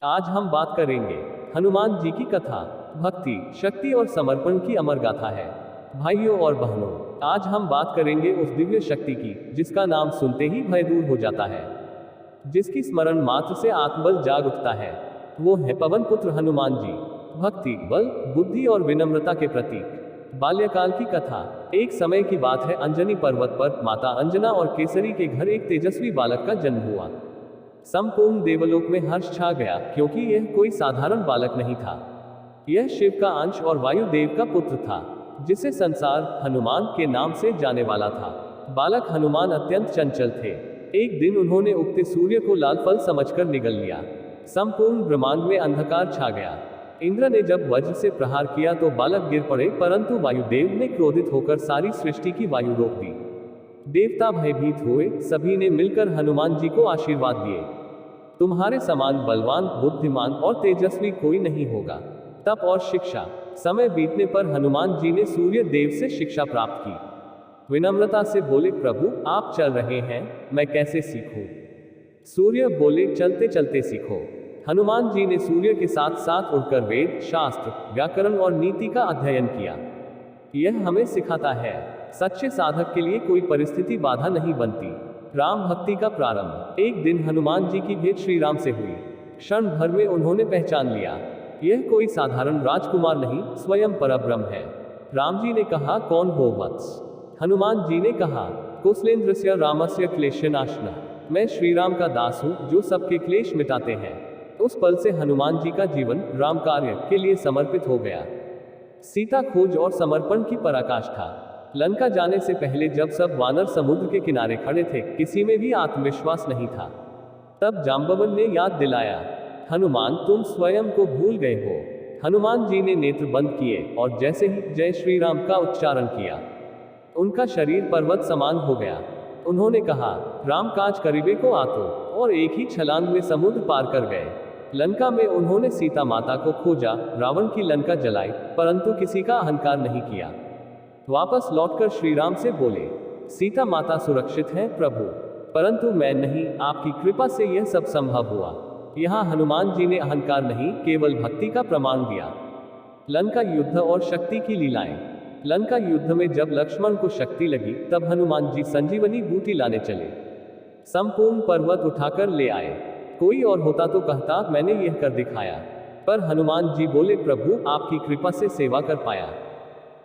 आज हम बात करेंगे हनुमान जी की कथा। भक्ति, शक्ति और समर्पण की अमर गाथा है। भाइयों और बहनों, आज हम बात करेंगे उस दिव्य शक्ति की जिसका नाम सुनते ही भय दूर हो जाता है, जिसकी स्मरण मात्र से आत्मबल जाग उठता है। वो है पवन पुत्र हनुमान जी। भक्ति, बल, बुद्धि और विनम्रता के प्रतीक। बाल्यकाल की कथा। एक समय की बात है, अंजनी पर्वत पर माता अंजना और केसरी के घर एक तेजस्वी बालक का जन्म हुआ। संपूर्ण देवलोक में हर्ष छा गया, क्योंकि यह कोई साधारण बालक नहीं था। यह शिव का अंश और वायुदेव का पुत्र था, जिसे संसार हनुमान के नाम से जाने वाला था। बालक हनुमान अत्यंत चंचल थे। एक दिन उन्होंने उगते सूर्य को लाल फल समझकर निगल लिया। संपूर्ण ब्रह्मांड में अंधकार छा गया। इंद्र ने जब वज्र से प्रहार किया तो बालक गिर पड़े, परंतु वायुदेव ने क्रोधित होकर सारी सृष्टि की वायु रोक दी। देवता भयभीत हुए, सभी ने मिलकर हनुमान जी को आशीर्वाद दिए। तुम्हारे समान बलवान, बुद्धिमान और तेजस्वी कोई नहीं होगा। तप और शिक्षा। समय बीतने पर हनुमान जी ने सूर्य देव से शिक्षा प्राप्त की। विनम्रता से बोले, प्रभु आप चल रहे हैं, मैं कैसे सीखूं? सूर्य बोले, चलते चलते सीखो। हनुमान जी ने सूर्य के साथ साथ उड़कर वेद, शास्त्र, व्याकरण और नीति का अध्ययन किया। यह हमें सिखाता है, सच्चे साधक के लिए कोई परिस्थिति बाधा नहीं बनती। राम भक्ति का प्रारंभ। एक दिन हनुमान जी की भेंट श्री राम से हुई। क्षण भर में उन्होंने पहचान लिया, यह कोई साधारण राजकुमार नहीं, स्वयं परब्रह्म है। राम जी ने कहा, कौन हो वत्स? हनुमान जी ने कहा, कुशलेंद्रस्य रामस्य क्लेशनाशनः। मैं श्री राम का दास हूँ, जो सबके क्लेश मिटाते हैं। उस पल से हनुमान जी का जीवन राम कार्य के लिए समर्पित हो गया। सीता खोज और समर्पण की पराकाष्ठा। लंका जाने से पहले जब सब वानर समुद्र के किनारे खड़े थे, किसी में भी आत्मविश्वास नहीं था। तब जाम्बवन ने याद दिलाया, हनुमान तुम स्वयं को भूल गए हो। हनुमान जी ने नेत्र बंद किए और जैसे ही जय श्री राम का उच्चारण किया, उनका शरीर पर्वत समान हो गया। उन्होंने कहा, राम काज करीबे को आतो, और एक ही छलांग में समुद्र पार कर गए। लंका में उन्होंने सीता माता को खोजा, रावण की लंका जलाई, परंतु किसी का अहंकार नहीं किया। वापस लौटकर श्री राम से बोले, सीता माता सुरक्षित है प्रभु, परंतु मैं नहीं, आपकी कृपा से यह सब संभव हुआ। यहाँ हनुमान जी ने अहंकार नहीं, केवल भक्ति का प्रमाण दिया। लंका युद्ध और शक्ति की लीलाएं। लंका युद्ध में जब लक्ष्मण को शक्ति लगी, तब हनुमान जी संजीवनी बूटी लाने चले। संपूर्ण पर्वत उठाकर ले आए। कोई और होता तो कहता, मैंने यह कर दिखाया, पर हनुमान जी बोले, प्रभु आपकी कृपा से सेवा कर पाया।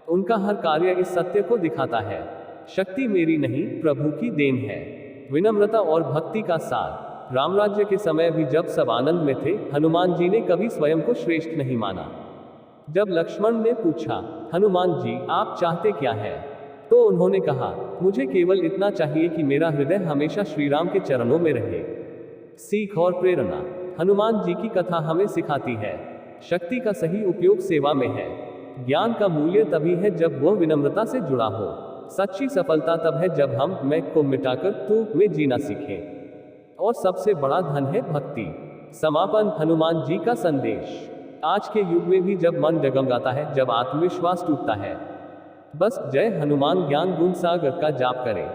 उनका हर कार्य इस सत्य को दिखाता है, शक्ति मेरी नहीं, प्रभु की देन है। विनम्रता और भक्ति का सार। रामराज्य के समय भी जब सब आनंद में थे, हनुमान जी ने कभी स्वयं को श्रेष्ठ नहीं माना। जब लक्ष्मण ने पूछा, हनुमान जी आप चाहते क्या है, तो उन्होंने कहा, मुझे केवल इतना चाहिए कि मेरा हृदय हमेशा श्री राम के चरणों में रहे। सीख और प्रेरणा। हनुमान जी की कथा हमें सिखाती है, शक्ति का सही उपयोग सेवा में है। ज्ञान का मूल्य तभी है जब वह विनम्रता से जुड़ा हो। सच्ची सफलता तब है जब हम मैं को मिटाकर तू में जीना सीखें। और सबसे बड़ा धन है भक्ति। समापन। हनुमान जी का संदेश। आज के युग में भी जब मन डगमगाता है, जब आत्मविश्वास टूटता है, बस जय हनुमान ज्ञान गुण सागर का जाप करें।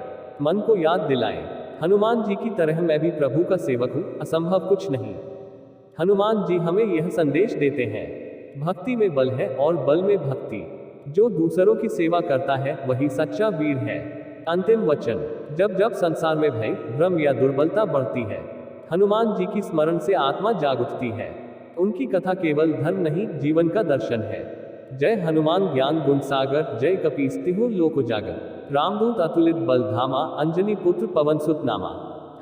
मन को याद दिलाएं, हनुमान जी की तरह मैं भी प्रभु का सेवक हूँ, असंभव कुछ नहीं। हनुमान जी हमें यह संदेश देते हैं, भक्ति में बल है और बल में भक्ति। जो दूसरों की सेवा करता है वही सच्चा वीर है। अंतिम वचन। जब जब संसार में भय, भ्रम या दुर्बलता बढ़ती है, हनुमान जी की स्मरण से आत्मा जाग उठती है। उनकी कथा केवल धर्म नहीं, जीवन का दर्शन है। जय हनुमान ज्ञान गुण सागर, जय कपीस तिहु लोक उजागर। रामदूत अतुलित बल धामा, अंजनी पुत्र पवन सुत नामा।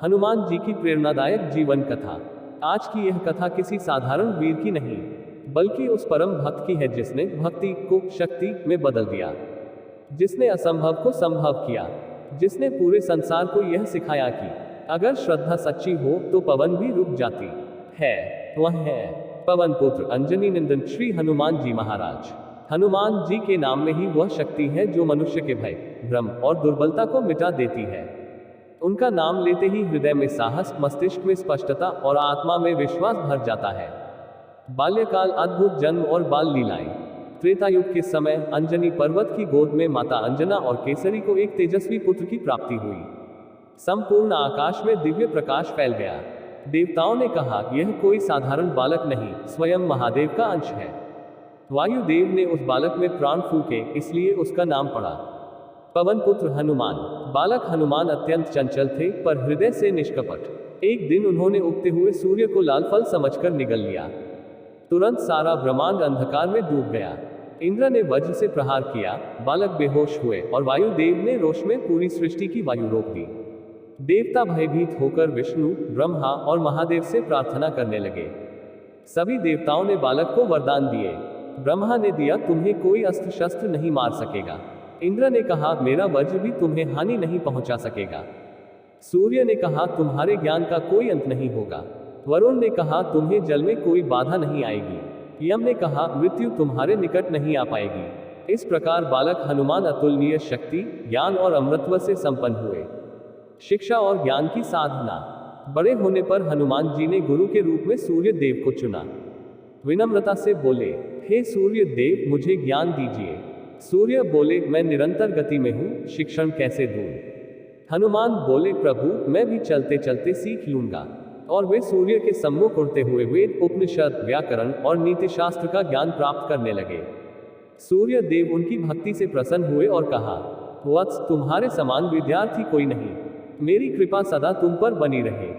हनुमान जी की प्रेरणादायक जीवन कथा। आज की यह कथा किसी साधारण वीर की नहीं, बल्कि उस परम भक्त की है जिसने भक्ति को शक्ति में बदल दिया, जिसने असंभव को संभव किया, जिसने पूरे संसार को यह सिखाया कि अगर श्रद्धा सच्ची हो तो पवन भी रुक जाती है। वह है पवन पुत्र अंजनी नंदन श्री हनुमान जी महाराज। हनुमान जी के नाम में ही वह शक्ति है जो मनुष्य के भय, भ्रम और दुर्बलता को मिटा देती है। उनका नाम लेते ही हृदय में साहस, मस्तिष्क में स्पष्टता और आत्मा में विश्वास भर जाता है। बाल्यकाल, अद्भुत जन्म और बाल लीलाएं। त्रेता युग के समय अंजनी पर्वत की गोद में माता अंजना और केसरी को एक तेजस्वी पुत्र की प्राप्ति हुई। संपूर्ण आकाश में दिव्य प्रकाश फैल गया। देवताओं ने कहा, यह कोई साधारण बालक नहीं, स्वयं महादेव का अंश है। वायुदेव ने उस बालक में प्राण फूके, इसलिए उसका नाम पड़ा पवन पुत्र हनुमान। बालक हनुमान अत्यंत चंचल थे, पर हृदय से निष्कपट। एक दिन उन्होंने उगते हुए सूर्य को लाल फल समझकर निगल लिया। तुरंत सारा ब्रह्मांड अंधकार में डूब गया। इंद्र ने वज्र से प्रहार किया, बालक बेहोश हुए और वायुदेव ने रोष में पूरी सृष्टि की वायु रोक दी। देवता भयभीत होकर विष्णु, ब्रह्मा और महादेव से प्रार्थना करने लगे। सभी देवताओं ने बालक को वरदान दिए। ब्रह्मा ने दिया, तुम्हें कोई अस्त्र शस्त्र नहीं मार सकेगा। इंद्र ने कहा, मेरा वज्र भी तुम्हें हानि नहीं पहुंचा सकेगा। सूर्य ने कहा, तुम्हारे ज्ञान का कोई अंत नहीं होगा। वरुण ने कहा, तुम्हें जल में कोई बाधा नहीं आएगी। यम ने कहा, मृत्यु तुम्हारे निकट नहीं आ पाएगी। इस प्रकार बालक हनुमान अतुलनीय शक्ति, ज्ञान और अमृतत्व से संपन्न हुए। शिक्षा और ज्ञान की साधना। बड़े होने पर हनुमान जी ने गुरु के रूप में सूर्य देव को चुना। विनम्रता से बोले, हे सूर्य देव, मुझे ज्ञान दीजिए। सूर्य बोले, मैं निरंतर गति में हूँ, शिक्षण कैसे दूं? हनुमान बोले, प्रभु, मैं भी चलते चलते सीख लूंगा। और वे सूर्य के सम्मुख उड़ते हुए वेद, उपनिषद, व्याकरण और नीति शास्त्र का ज्ञान प्राप्त करने लगे। सूर्य देव उनकी भक्ति से प्रसन्न हुए और कहा, वत्स, तुम्हारे समान विद्यार्थी कोई नहीं। मेरी कृपा सदा तुम पर बनी रहे।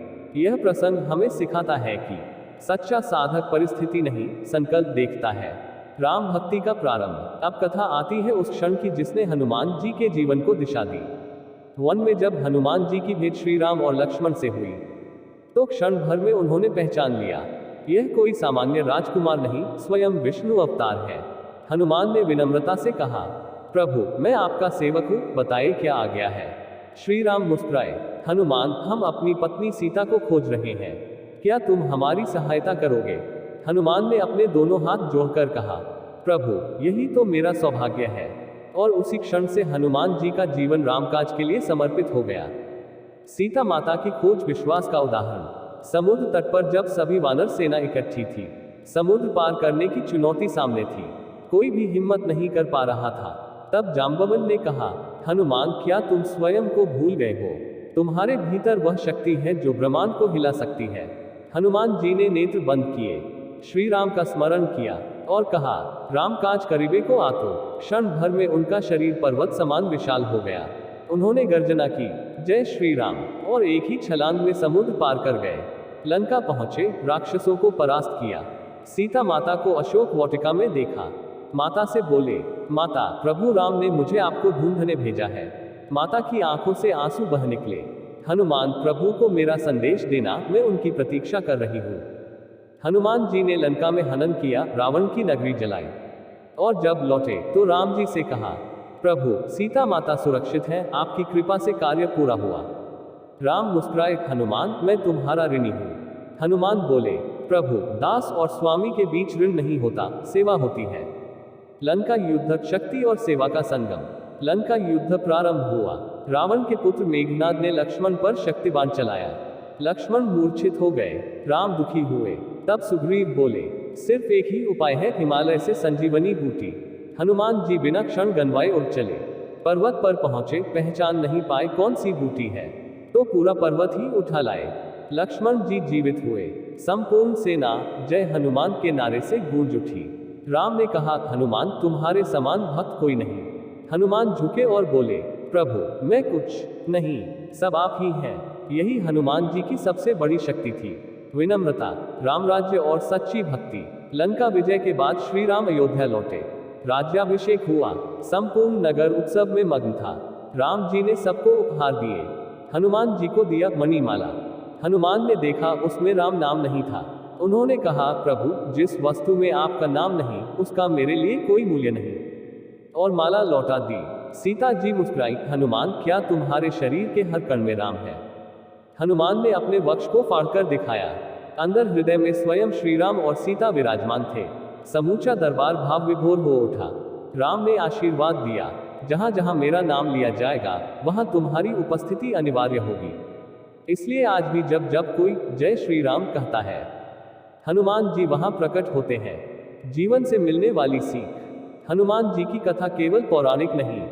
यह प्रसंग हमें सिखाता है कि सच्चा साधक परिस्थिति नहीं, संकल्प देखता है। राम भक्ति का प्रारंभ। अब कथा आती है उस क्षण की जिसने हनुमान जी के जीवन को दिशा दी। वन में जब हनुमान जी की भेंट श्री राम और लक्ष्मण से हुई, तो क्षण भर में उन्होंने पहचान लिया, यह कोई सामान्य राजकुमार नहीं, स्वयं विष्णु अवतार है। हनुमान ने विनम्रता से कहा, प्रभु, मैं आपका सेवक हूँ, बताइए क्या आ गया है। श्री राम मुस्कुराए, हनुमान, हम अपनी पत्नी सीता को खोज रहे हैं, क्या तुम हमारी सहायता करोगे? हनुमान ने अपने दोनों हाथ जोड़कर कहा, प्रभु, यही तो मेरा सौभाग्य है। और उसी क्षण से हनुमान जी का जीवन रामकाज के लिए समर्पित हो गया। सीता माता की खोज विश्वास का उदाहरण। समुद्र तट पर जब सभी वानर सेना इकट्ठी थी, समुद्र पार करने की चुनौती सामने थी, कोई भी हिम्मत नहीं कर पा रहा था। तब जाम्बवन ने कहा, हनुमान, क्या तुम स्वयं को भूल गए हो? तुम्हारे भीतर वह शक्ति है जो ब्रह्मांड को हिला सकती है। हनुमान जी ने नेत्र बंद किए, श्री राम का स्मरण किया और कहा, रामकाज करीबे को आतो। क्षण भर में उनका शरीर पर्वत समान विशाल हो गया। उन्होंने गर्जना की, जय श्री राम, और एक ही छलांग में समुद्र पार कर गए। लंका पहुंचे, राक्षसों को परास्त किया। सीता माता को अशोक वाटिका में देखा। माता से बोले, माता, प्रभु राम ने मुझे आपको ढूंढने भेजा है। माता की आंखों से आंसू बह निकले। हनुमान, प्रभु को मेरा संदेश देना, मैं उनकी प्रतीक्षा कर रही हूँ। हनुमान जी ने लंका में हनन किया, रावण की नगरी जलाई, और जब लौटे तो राम जी से कहा, प्रभु, सीता माता सुरक्षित है, आपकी कृपा से कार्य पूरा हुआ। राम मुस्कुराए, हनुमान, मैं तुम्हारा ऋणी हूँ। हनुमान बोले, प्रभु, दास और स्वामी के बीच ऋण नहीं होता, सेवा होती है। लंका युद्ध, शक्ति और सेवा का संगम। लंका युद्ध प्रारंभ हुआ। रावण के पुत्र मेघनाद ने लक्ष्मण पर शक्तिबाण चलाया। लक्ष्मण मूर्छित हो गए, राम दुखी हुए। तब सुग्रीव बोले, सिर्फ एक ही उपाय है, हिमालय से संजीवनी बूटी। हनुमान जी बिना क्षण गनवाए उड़ चले। पर्वत पर पहुंचे, पहचान नहीं पाए कौन सी बूटी है, तो पूरा पर्वत ही उठा लाए। लक्ष्मण जी जीवित हुए। संपूर्ण सेना जय हनुमान के नारे से गूंज उठी। राम ने कहा, हनुमान, तुम्हारे समान भक्त कोई नहीं। हनुमान झुके और बोले, प्रभु, मैं कुछ नहीं, सब आप ही हैं। यही हनुमान जी की सबसे बड़ी शक्ति थी, विनम्रता, रामराज्य और सच्ची भक्ति। लंका विजय के बाद श्री राम अयोध्या लौटे। राज्याभिषेक हुआ। संपूर्ण नगर उत्सव में मग्न था। राम जी ने सबको उपहार दिए। हनुमान जी को दिया मणिमाला। हनुमान ने देखा उसमें राम नाम नहीं था। उन्होंने कहा, प्रभु, जिस वस्तु में आपका नाम नहीं, उसका मेरे लिए कोई मूल्य नहीं, और माला लौटा दी। सीता जी मुस्कुराई, हनुमान, क्या तुम्हारे शरीर के हर कण में राम है? हनुमान ने अपने वक्ष को फाड़कर दिखाया। अंदर हृदय में स्वयं श्री राम और सीता विराजमान थे। समूचा दरबार भाव विभोर हो उठा। राम ने आशीर्वाद दिया, जहां जहां मेरा नाम लिया जाएगा, वहां तुम्हारी उपस्थिति अनिवार्य होगी। इसलिए आज भी जब जब कोई जय श्री राम कहता है, हनुमान जी वहां प्रकट होते हैं। जीवन से मिलने वाली सीख। हनुमान जी की कथा केवल पौराणिक नहीं,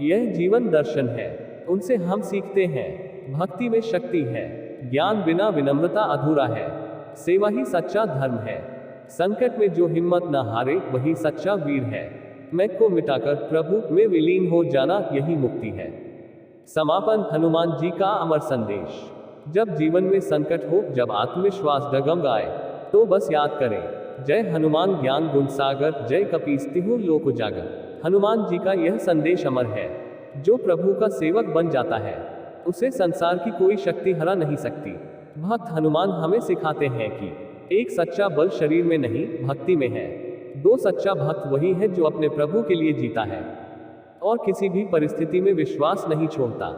यह जीवन दर्शन है। उनसे हम सीखते हैं, भक्ति में शक्ति है, ज्ञान बिना विनम्रता अधूरा है। सेवा ही सच्चा धर्म है। संकट में जो हिम्मत न हारे वही सच्चा वीर है। मैं को मिटाकर प्रभु में विलीन हो जाना यही मुक्ति है। समापन हनुमान जी का अमर संदेश। जब जीवन में संकट हो, जब आत्मविश्वास डगमगाए, तो बस याद करें, जय हनुमान ज्ञान गुण सागर, जय कपीस तिहु लोक उजागर। हनुमान जी का यह संदेश अमर है। जो प्रभु का सेवक बन जाता है, उसे संसार की कोई शक्ति हरा नहीं सकती। भक्त हनुमान हमें सिखाते हैं कि एक सच्चा बल शरीर में नहीं, भक्ति में है। दो सच्चा भक्त वही है जो अपने प्रभु के लिए जीता है और किसी भी परिस्थिति में विश्वास नहीं छोड़ता।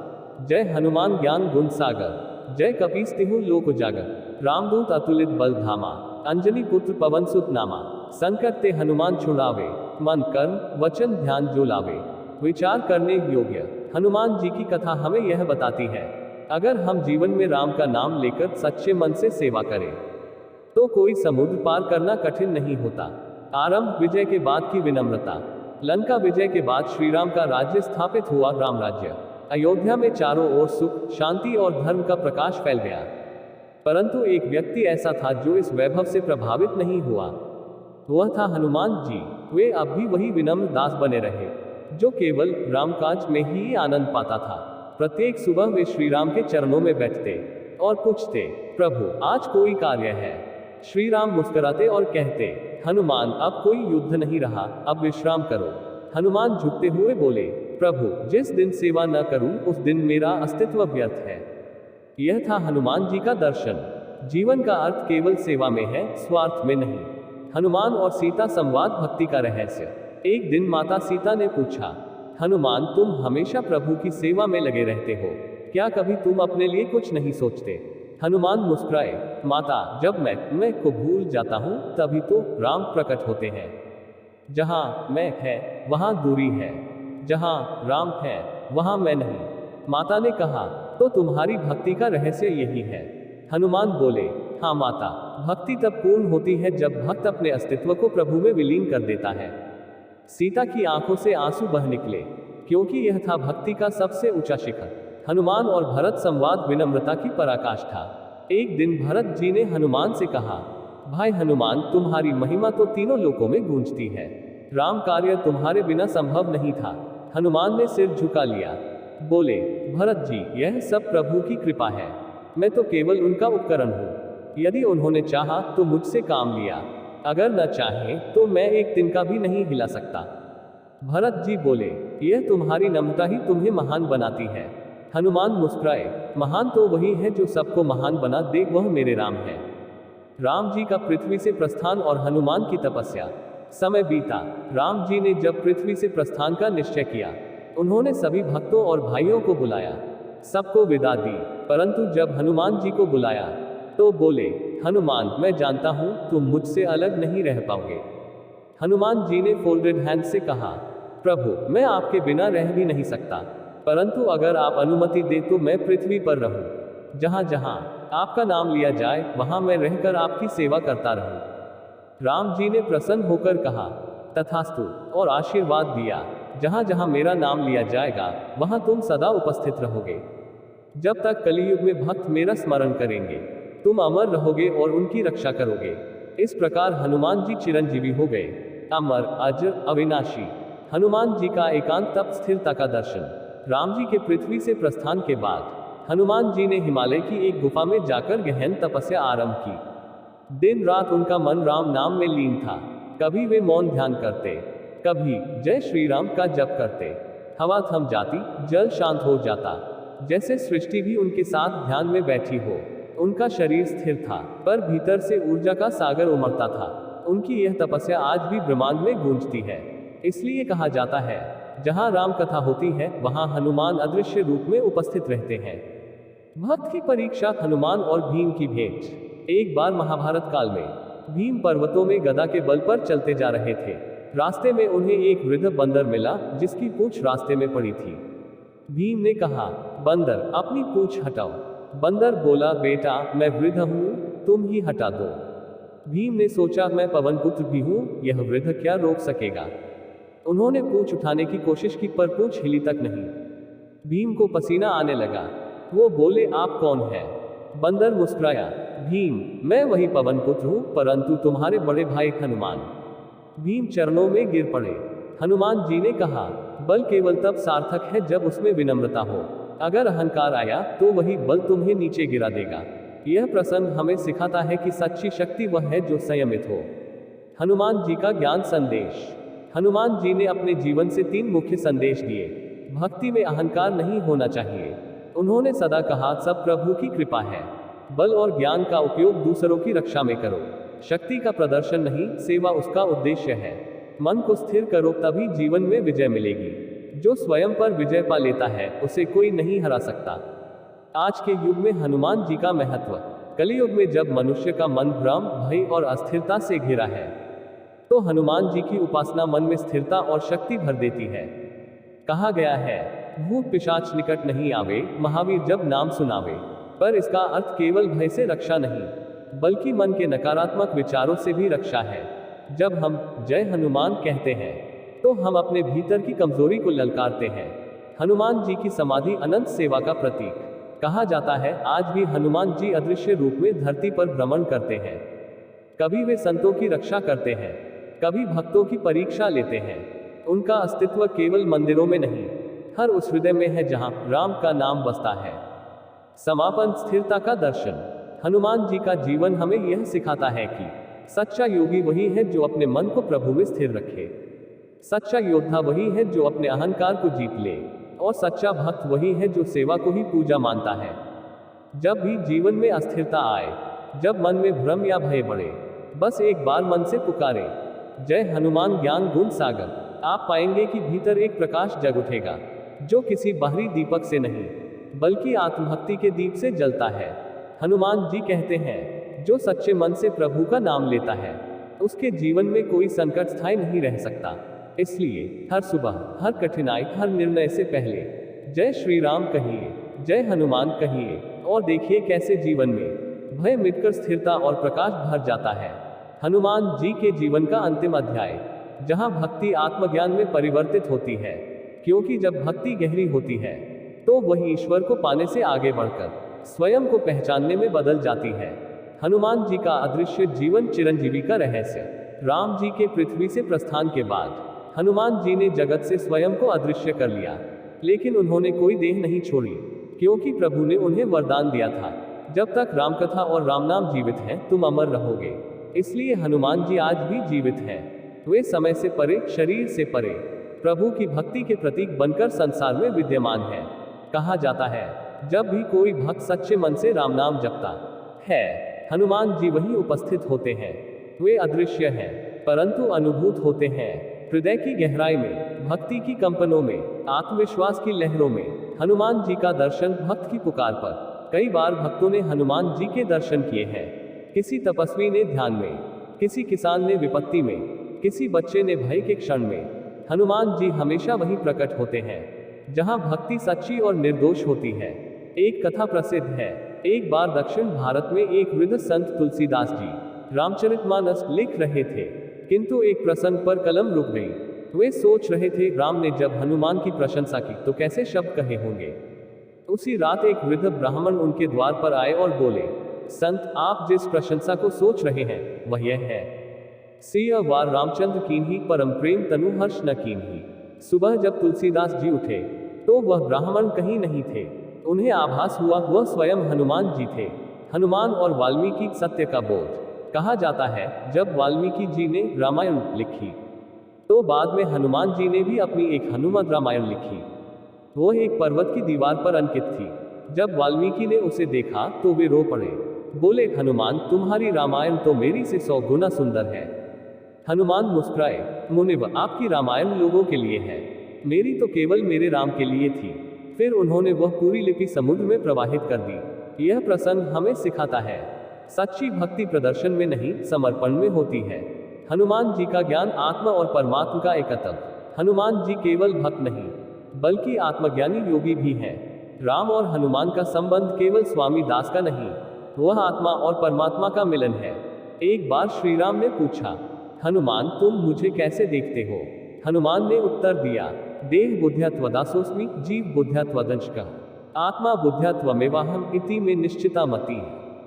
जय हनुमान ज्ञान गुण सागर, जय कपीस तिहु लोक उजागर। रामदूत अतुलित बल धामा, अंजनी पुत्र पवन सुत नामा। संकट ते हनुमान छुड़ावे, मन कर्म वचन ध्यान जो लावे। विचार करने योग्य हनुमान जी की कथा हमें यह बताती है, अगर हम जीवन में राम का नाम लेकर सच्चे मन से सेवा करें, तो कोई समुद्र पार करना कठिन नहीं होता। आरंभ विजय के बाद की विनम्रता। लंका विजय के बाद श्री राम का राज्य स्थापित हुआ, राम राज्य। अयोध्या में चारों ओर सुख शांति और धर्म का प्रकाश फैल गया। परंतु एक व्यक्ति ऐसा था जो इस वैभव से प्रभावित नहीं हुआ। वह था हनुमान जी। वे अब भी वही विनम्र दास बने रहे, जो केवल रामकाज में ही आनंद पाता था। प्रत्येक सुबह वे श्री राम के चरणों में बैठते और पूछते, प्रभु आज कोई कार्य है? श्री राम मुस्कुराते और कहते, हनुमान अब कोई युद्ध नहीं रहा, अब विश्राम करो। हनुमान झुकते हुए बोले, प्रभु जिस दिन सेवा न करूं उस दिन मेरा अस्तित्व व्यर्थ है। यह था हनुमान जी का दर्शन। जीवन का अर्थ केवल सेवा में है, स्वार्थ में नहीं। हनुमान और सीता संवाद भक्ति का रहस्य। एक दिन माता सीता ने पूछा, हनुमान तुम हमेशा प्रभु की सेवा में लगे रहते हो, क्या कभी तुम अपने लिए कुछ नहीं सोचते? हनुमान मुस्कुराए, माता जब मैं को भूल जाता हूँ तभी तो राम प्रकट होते हैं। जहाँ मैं है वहाँ दूरी है, जहाँ राम है वहाँ मैं नहीं। माता ने कहा, तो तुम्हारी भक्ति का रहस्य यही है? हनुमान बोले, हाँ माता, भक्ति तब पूर्ण होती है जब भक्त अपने अस्तित्व को प्रभु में विलीन कर देता है। सीता की आंखों से आंसू बह निकले, क्योंकि यह था भक्ति का सबसे ऊंचा शिखर। हनुमान और भरत संवाद विनम्रता की पराकाष्ठा। एक दिन भरत जी ने हनुमान से कहा, भाई हनुमान तुम्हारी महिमा तो तीनों लोकों में गूंजती है, राम कार्य तुम्हारे बिना संभव नहीं था। हनुमान ने सिर झुका लिया, बोले, भरत जी यह सब प्रभु की कृपा है, मैं तो केवल उनका उपकरण हूँ। यदि उन्होंने चाहा तो मुझसे काम लिया, अगर न चाहे तो मैं एक तिनका भी नहीं हिला सकता। भरत जी बोले, यह तुम्हारी नम्रता ही तुम्हें महान बनाती है। हनुमान मुस्कुराए, महान तो वही है जो सबको महान बना दे, वह मेरे राम है। राम जी का पृथ्वी से प्रस्थान और हनुमान की तपस्या। समय बीता। राम जी ने जब पृथ्वी से प्रस्थान का निश्चय किया, उन्होंने सभी भक्तों और भाइयों को बुलाया, सबको विदा दी। परंतु जब हनुमान जी को बुलाया तो बोले, हनुमान मैं जानता हूं तुम मुझसे अलग नहीं रह पाओगे। हनुमान जी ने फोल्डेड हैंड से कहा, प्रभु मैं आपके बिना रह भी नहीं सकता, परंतु अगर आप अनुमति दे तो मैं पृथ्वी पर रहूं। जहां जहां आपका नाम लिया जाए वहां मैं रहकर आपकी सेवा करता रहूं। राम जी ने प्रसन्न होकर कहा, तथास्तु, और आशीर्वाद दिया, जहां जहां मेरा नाम लिया जाएगा वहां तुम सदा उपस्थित रहोगे। जब तक कलियुग में भक्त मेरा स्मरण करेंगे तुम अमर रहोगे और उनकी रक्षा करोगे। इस प्रकार हनुमान जी चिरंजीवी हो गए, अमर अजर अविनाशी। हनुमान जी का एकांत तप स्थिरता का दर्शन। राम जी के पृथ्वी से प्रस्थान के बाद हनुमान जी ने हिमालय की एक गुफा में जाकर गहन तपस्या आरंभ की। दिन रात उनका मन राम नाम में लीन था। कभी वे मौन ध्यान करते, कभी जय श्री राम का जप करते। हवा थम जाती, जल शांत हो जाता, जैसे सृष्टि भी उनके साथ ध्यान में बैठी हो। उनका शरीर स्थिर था, पर भीतर से ऊर्जा का सागर उमड़ता था। उनकी यह तपस्या आज भी ब्रह्मांड में गूंजती है। इसलिए कहा जाता है, जहां राम कथा होती है वहां हनुमान अदृश्य रूप में उपस्थित रहते हैं। भक्त की परीक्षा, हनुमान और भीम की भेंट। एक बार महाभारत काल में भीम पर्वतों में गदा के बल पर चलते जा रहे थे। रास्ते में उन्हें एक वृद्ध बंदर मिला जिसकी पूंछ रास्ते में पड़ी थी। भीम ने कहा, बंदर अपनी पूंछ हटाओ। बंदर बोला, बेटा मैं वृद्ध हूं, तुम ही हटा दो। भीम ने सोचा, मैं पवन पुत्र भी हूं, यह वृद्ध क्या रोक सकेगा। उन्होंने पूंछ उठाने की कोशिश की पर पूंछ हिली तक नहीं। भीम को पसीना आने लगा। वो बोले, आप कौन है? बंदर मुस्कुराया, भीम, मैं वही पवन पुत्र हूं, परंतु तुम्हारे बड़े भाई हनुमान। भीम चरणों में गिर पड़े। हनुमान जी ने कहा, बल केवल तब सार्थक है जब उसमें विनम्रता हो। अगर अहंकार आया तो वही बल तुम्हें नीचे गिरा देगा। यह प्रसंग हमें सिखाता है कि सच्ची शक्ति वह है जो संयमित हो। हनुमान जी का ज्ञान संदेश। हनुमान जी ने अपने जीवन से 3 मुख्य संदेश दिए। भक्ति में अहंकार नहीं होना चाहिए। उन्होंने सदा कहा, सब प्रभु की कृपा है। बल और ज्ञान का उपयोग दूसरों की रक्षा में करो। शक्ति का प्रदर्शन नहीं, सेवा उसका उद्देश्य है। मन को स्थिर करो, तभी जीवन में विजय मिलेगी। जो स्वयं पर विजय पा लेता है उसे कोई नहीं हरा सकता। आज के युग में हनुमान जी का महत्व। कलियुग में जब मनुष्य का मन भ्रम, भय और अस्थिरता से घिरा है, तो हनुमान जी की उपासना मन में स्थिरता और शक्ति भर देती है। कहा गया है, भूत पिशाच निकट नहीं आवे, महावीर जब नाम सुनावे। पर इसका अर्थ केवल भय से रक्षा नहीं, बल्कि मन के नकारात्मक विचारों से भी रक्षा है। जब हम जय हनुमान कहते हैं तो हम अपने भीतर की कमजोरी को ललकारते हैं। हनुमान जी की समाधि अनंत सेवा का प्रतीक। कहा जाता है, आज भी हनुमान जी अदृश्य रूप में धरती पर भ्रमण करते हैं। कभी वे संतों की रक्षा करते हैं, कभी भक्तों की परीक्षा लेते हैं। उनका अस्तित्व केवल मंदिरों में नहीं, हर उस हृदय में है जहां राम का नाम बसता है। समापन, स्थिरता का दर्शन। हनुमान जी का जीवन हमें यह सिखाता है कि सच्चा योगी वही है जो अपने मन को प्रभु में स्थिर रखे। सच्चा योद्धा वही है जो अपने अहंकार को जीत ले, और सच्चा भक्त वही है जो सेवा को ही पूजा मानता है। जब भी जीवन में अस्थिरता आए, जब मन में भ्रम या भय बढ़े, बस एक बार मन से पुकारे, जय हनुमान ज्ञान गुण सागर। आप पाएंगे कि भीतर एक प्रकाश जग उठेगा, जो किसी बाहरी दीपक से नहीं, बल्कि आत्मभक्ति के दीप से जलता है। हनुमान जी कहते हैं, जो सच्चे मन से प्रभु का नाम लेता है, उसके जीवन में कोई संकट स्थायी नहीं रह सकता। इसलिए हर सुबह, हर कठिनाई, हर निर्णय से पहले जय श्री राम कहिए, जय हनुमान कहिए, और देखिए कैसे जीवन में भय मिटकर स्थिरता और प्रकाश भर जाता है। हनुमान जी के जीवन का अंतिम अध्याय, जहां भक्ति आत्मज्ञान में परिवर्तित होती है, क्योंकि जब भक्ति गहरी होती है तो वही ईश्वर को पाने से आगे बढ़कर स्वयं को पहचानने में बदल जाती है। हनुमान जी का अदृश्य जीवन चिरंजीवी का रहस्य। राम जी के पृथ्वी से प्रस्थान के बाद हनुमान जी ने जगत से स्वयं को अदृश्य कर लिया, लेकिन उन्होंने कोई देह नहीं छोड़ी, क्योंकि प्रभु ने उन्हें वरदान दिया था, जब तक रामकथा और राम नाम जीवित है तुम अमर रहोगे। इसलिए हनुमान जी आज भी जीवित हैं। वे समय से परे, शरीर से परे, प्रभु की भक्ति के प्रतीक बनकर संसार में विद्यमान है। कहा जाता है, जब भी कोई भक्त सच्चे मन से राम नाम जपता है, हनुमान जी वहीं उपस्थित होते हैं। वे अदृश्य हैं, परंतु अनुभूत होते हैं। हृदय की गहराई में, भक्ति की कंपनों में, आत्मविश्वास की लहरों में हनुमान जी का दर्शन। भक्त की पुकार पर कई बार भक्तों ने हनुमान जी के दर्शन किए हैं। किसी तपस्वी ने ध्यान में, किसी किसान ने विपत्ति में, किसी बच्चे ने भय के क्षण में। हनुमान जी हमेशा वहीं प्रकट होते हैं जहां भक्ति सच्ची और निर्दोष होती है। एक कथा प्रसिद्ध है। एक बार दक्षिण भारत में एक वृद्ध संत तुलसीदास जी रामचरितमानस लिख रहे थे, किंतु एक प्रसंग पर कलम रुक गई। वे सोच रहे थे, राम ने जब हनुमान की प्रशंसा की तो कैसे शब्द कहे होंगे। उसी रात एक वृद्ध ब्राह्मण उनके द्वार पर आए और बोले, संत, आप जिस प्रशंसा को सोच रहे हैं वह यह है, सिय वार रामचंद्र कीन्ही, परम प्रेम तनु हर्ष न कीन्ही। सुबह जब तुलसीदास जी उठे तो वह ब्राह्मण कहीं नहीं थे। उन्हें आभास हुआ वह स्वयं हनुमान जी थे। हनुमान और वाल्मीकि सत्य का बोध। कहा जाता है, जब वाल्मीकि जी ने रामायण लिखी तो बाद में हनुमान जी ने भी अपनी एक हनुमत रामायण लिखी। वह एक पर्वत की दीवार पर अंकित थी। जब वाल्मीकि ने उसे देखा तो वे रो पड़े, बोले, हनुमान, तुम्हारी रामायण तो मेरी से 100 गुना सुंदर है। हनुमान मुस्कुराए, मुनिव, आपकी रामायण लोगों के लिए है, मेरी तो केवल मेरे राम के लिए थी। फिर उन्होंने वह पूरी लिपि समुद्र में प्रवाहित कर दी। यह प्रसंग हमें सिखाता है, सच्ची भक्ति प्रदर्शन में नहीं, समर्पण में होती है। हनुमान जी का ज्ञान आत्मा और परमात्मा का एकत्व। हनुमान जी केवल भक्त नहीं, बल्कि आत्मज्ञानी योगी भी हैं। राम और हनुमान का संबंध केवल स्वामी दास का नहीं, वह आत्मा और परमात्मा का मिलन है। एक बार श्री राम ने पूछा, हनुमान, तुम मुझे कैसे देखते हो? हनुमान ने उत्तर दिया, देह बुद्ध्या त्वदासोस्मि, जीव बुद्ध्या त्वदंशकः। आत्मा बुद्ध्या त्वमेवाहम इति में निश्चिता मति।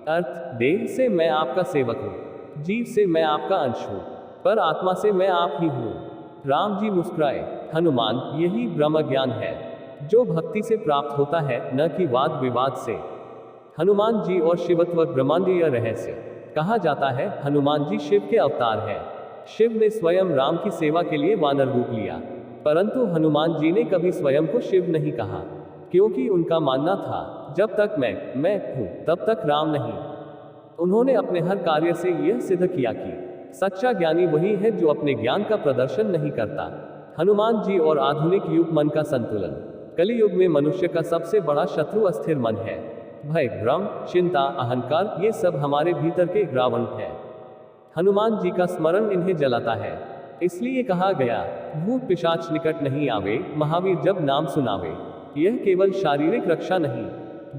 अर्थ, देह से मैं आपका सेवक हूँ, जीव से मैं आपका अंश हूँ, पर आत्मा से मैं आप ही हूँ। राम जी मुस्कुराए। हनुमान, यही ब्रह्म ज्ञान है जो भक्ति से प्राप्त होता है, न कि वाद विवाद से। हनुमान जी और शिवत्व ब्रह्मांडीय रहस्य। कहा जाता है हनुमान जी शिव के अवतार हैं। शिव ने स्वयं राम की सेवा के लिए वानर रूप लिया, परंतु हनुमान जी ने कभी स्वयं को शिव नहीं कहा, क्योंकि उनका मानना था जब तक मैं हूं तब तक राम नहीं। उन्होंने अपने हर कार्य से यह सिद्ध किया कि सच्चा ज्ञानी वही है जो अपने ज्ञान का प्रदर्शन नहीं करता। हनुमान जी और आधुनिक युग मन का संतुलन। कलि युग में मनुष्य का सबसे बड़ा शत्रु अस्थिर मन है। भय, भ्रम, चिंता, अहंकार, ये सब हमारे भीतर के रावण है। हनुमान जी का स्मरण इन्हें जलाता है। इसलिए कहा गया, भूत पिशाच निकट नहीं आवे, महावीर जब नाम सुनावे। यह केवल शारीरिक रक्षा नहीं,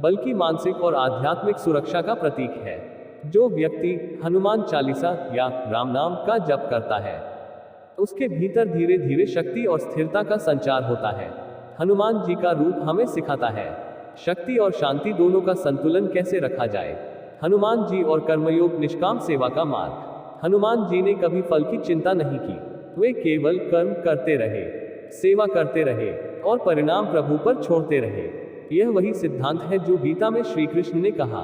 बल्कि मानसिक और आध्यात्मिक सुरक्षा का प्रतीक है। जो व्यक्ति हनुमान चालीसा या राम नाम का जप करता है, उसके भीतर धीरे धीरे शक्ति और स्थिरता का संचार होता है। हनुमान जी का रूप हमें सिखाता है शक्ति और शांति दोनों का संतुलन कैसे रखा जाए। हनुमान जी और कर्मयोग निष्काम सेवा का मार्ग। हनुमान जी ने कभी फल की चिंता नहीं की, वे केवल कर्म करते रहे, सेवा करते रहे और परिणाम प्रभु पर छोड़ते रहे। यह वही सिद्धांत है जो गीता में श्री कृष्ण ने कहा,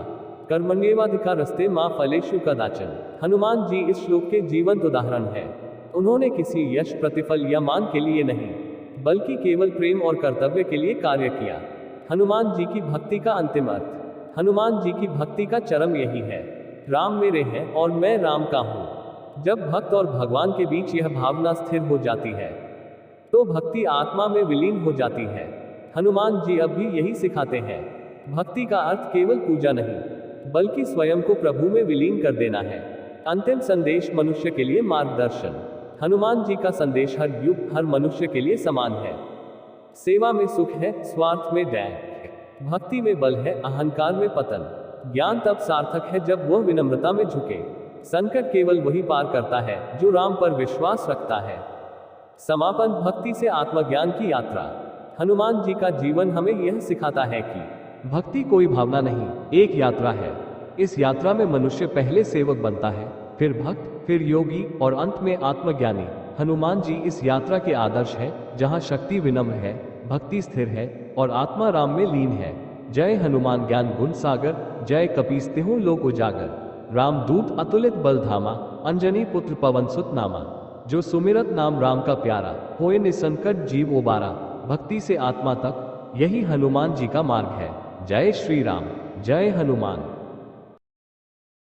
कर्मण्येवाधिकारस्ते मां फलेषु कदाचन। हनुमान जी इस श्लोक के जीवंत उदाहरण है। उन्होंने किसी यश, प्रतिफल या मान के लिए नहीं, बल्कि केवल प्रेम और कर्तव्य के लिए कार्य किया। हनुमान जी की भक्ति का अंतिम अर्थ। हनुमान जी की भक्ति का चरम यही है, राम मेरे हैं और मैं राम का हूँ। जब भक्त और भगवान के बीच यह भावना स्थिर हो जाती है, तो भक्ति आत्मा में विलीन हो जाती है। हनुमान जी अब भी यही सिखाते हैं, भक्ति का अर्थ केवल पूजा नहीं, बल्कि स्वयं को प्रभु में विलीन कर देना है। अंतिम संदेश मनुष्य के लिए मार्गदर्शन। हनुमान जी का संदेश हर युग, हर मनुष्य के लिए समान है। सेवा में सुख है, स्वार्थ में दैव, भक्ति में बल है, अहंकार में पतन। ज्ञान तब सार्थक है जब वह विनम्रता में झुके। संकट केवल वही पार करता है जो राम पर विश्वास रखता है। समापन, भक्ति से आत्मज्ञान की यात्रा। हनुमान जी का जीवन हमें यह सिखाता है कि भक्ति कोई भावना नहीं, एक यात्रा है। इस यात्रा में मनुष्य पहले सेवक बनता है, फिर भक्त, फिर योगी और अंत में आत्मज्ञानी। हनुमान जी इस यात्रा के आदर्श है, जहां शक्ति विनम्र है, भक्ति स्थिर है और आत्मा राम में लीन है। जय हनुमान ज्ञान गुण सागर, जय कपीस तिहुँ लोक उजागर। रामदूत अतुलित बल धामा, अंजनी पुत्र पवन सुत नामा। जो सुमिरत नाम राम का प्यारा, होए निसंकट जीव उबारा। भक्ति से आत्मा तक, यही हनुमान जी का मार्ग है। जय श्री राम, जय हनुमान।